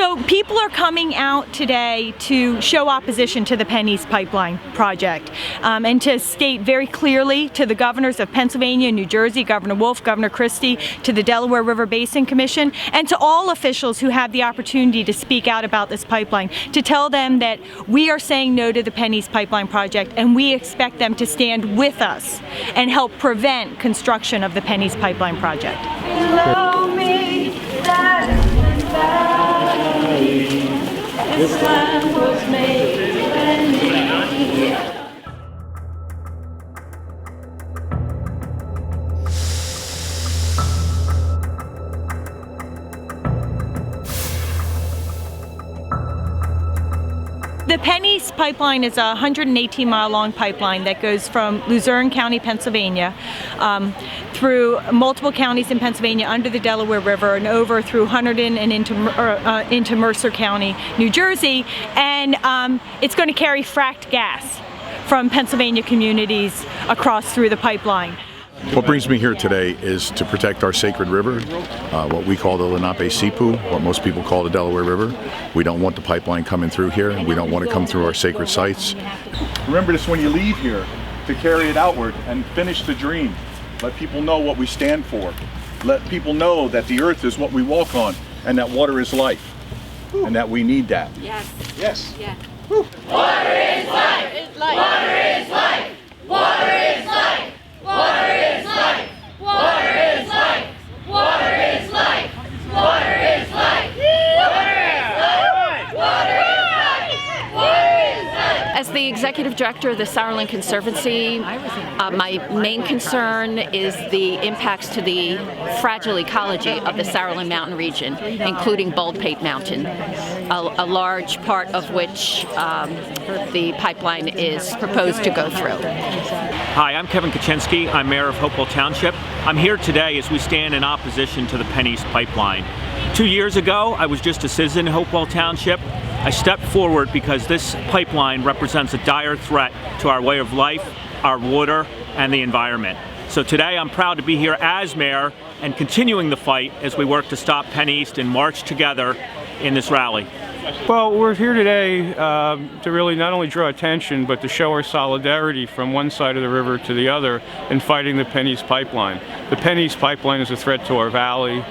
So people are coming out today to show opposition to the Penneast pipeline project and to state very clearly to the governors of Pennsylvania and New Jersey, Governor Wolf, Governor Christie, to the Delaware River Basin Commission, and to all officials who have the opportunity to speak out about this pipeline, to tell them that we are saying no to the Penneast pipeline project and we expect them to stand with us and help prevent construction of the Penneast pipeline project. Tell me that this land was made for me. The Penneast pipeline is a 118-mile long pipeline that goes from Luzerne County, Pennsylvania, through multiple counties in Pennsylvania under the Delaware River and over through Hunterdon and into Mercer County, New Jersey, and it's going to carry fracked gas from Pennsylvania communities across through the pipeline. What brings me here today is to protect our sacred river, what we call the Lenape-Seepoo, what most people call the Delaware River. We don't want the pipeline coming through here, and we don't want to come through our sacred sites. Remember this when you leave here, to carry it outward and finish the dream. Let people know what we stand for. Let people know that the earth is what we walk on, and that water is life, and that we need that. Yes. Yes. Yeah. Woo. Water is life! Water is life! Water is life! Water is life! Water is life! Water is life! Water is life! Water is life! Water is life! Water is life! As the executive director of the Sauerland Conservancy, my main concern is the impacts to the fragile ecology of the Sauerland Mountain region, including Baldpate Mountain, a large part of which the pipeline is proposed to go through. Hi, I'm Kevin Kaczynski. I'm mayor of Hopewell Township. I'm here today as we stand in opposition to the Penneast pipeline. 2 years ago, I was just a citizen in Hopewell Township. I stepped forward because this pipeline represents a dire threat to our way of life, our water, and the environment. So today I'm proud to be here as mayor and continuing the fight as we work to stop Penneast and march together in this rally. Well, we're here today to really not only draw attention, but to show our solidarity from one side of the river to the other in fighting the Penneast pipeline. The Penneast pipeline is a threat to our valley.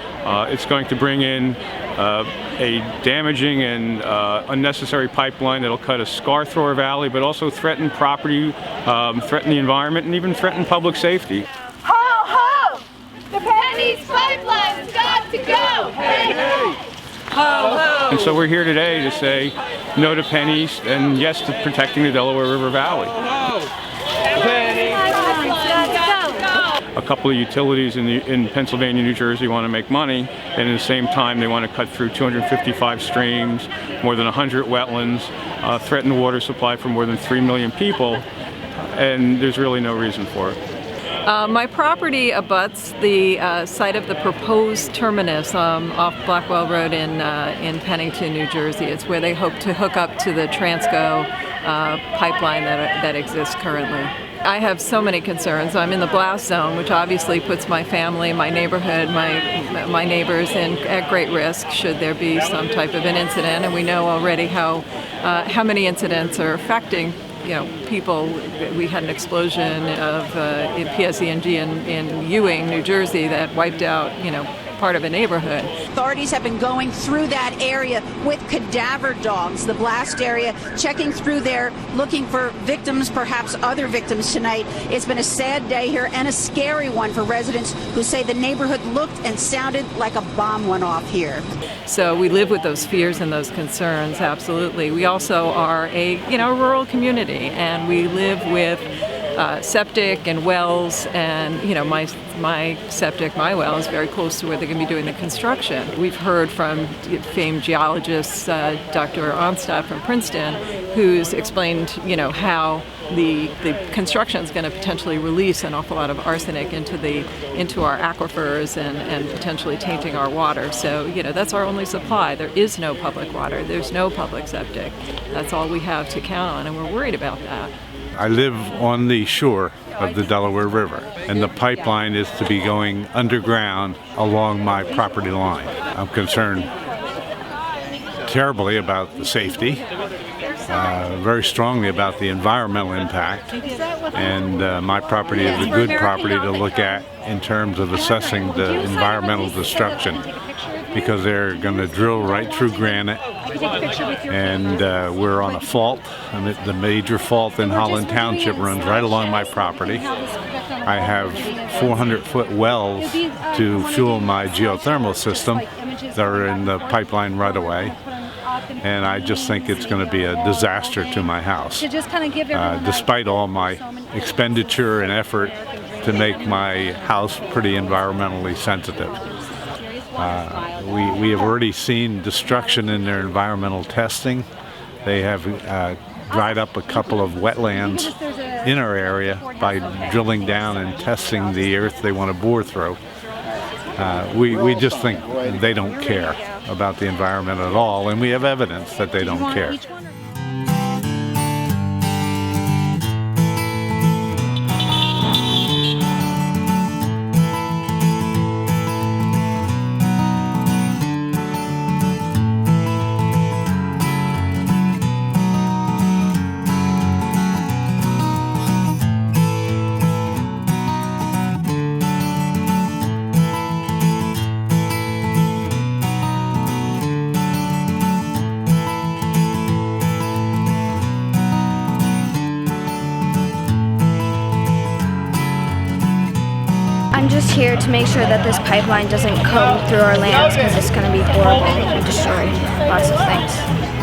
It's going to bring in a damaging and unnecessary pipeline that'll cut a scar through our valley, but also threaten property, threaten the environment, and even threaten public safety. Ho, ho! The Penneast pipeline's got to go! Hey, hey! Ho, ho! And so we're here today to say no to Penneast and yes to protecting the Delaware River Valley. A couple of utilities in Pennsylvania, New Jersey want to make money, and at the same time they want to cut through 255 streams, more than 100 wetlands, threaten the water supply for more than 3 million people, and there's really no reason for it. My property abuts the site of the proposed terminus off Blackwell Road in Pennington, New Jersey. It's where they hope to hook up to the Transco pipeline that exists currently. I have so many concerns. I'm in the blast zone, which obviously puts my family, my neighborhood, my neighbors at great risk should there be some type of an incident. And we know already how many incidents are affecting people. We had an explosion of PSE&G in Ewing, New Jersey, that wiped out, part of a neighborhood. Authorities have been going through that area with cadaver dogs, the blast area, checking through there, looking for victims, perhaps other victims tonight. It's been a sad day here and a scary one for residents who say the neighborhood looked and sounded like a bomb went off here. So we live with those fears and those concerns, absolutely. We also are a rural community, and we live with septic and wells, and my septic, my well is very close to where they're going to be doing the construction. We've heard from famed geologist Dr. Onstadt from Princeton, who's explained how the construction is going to potentially release an awful lot of arsenic into our aquifers and potentially tainting our water. So that's our only supply. There is no public water. There's no public septic. That's all we have to count on, and we're worried about that. I live on the shore of the Delaware River, and the pipeline is to be going underground along my property line. I'm concerned terribly about the safety, very strongly about the environmental impact, and my property is a good property to look at in terms of assessing the environmental destruction, because they're going to drill right through granite, and we're on a fault, and the major fault in Holland Township runs right along my property. I have 400-foot wells to fuel my geothermal system that are in the pipeline right away, and I just think it's going to be a disaster to my house. Despite all my expenditure and effort to make my house pretty environmentally sensitive. We have already seen destruction in their environmental testing. They have dried up a couple of wetlands in our area by drilling down and testing the earth they want to bore through. We just think they don't care about the environment at all, and we have evidence that they don't care. I'm just here to make sure that this pipeline doesn't come through our lands, because it's going to be horrible and destroy lots of things.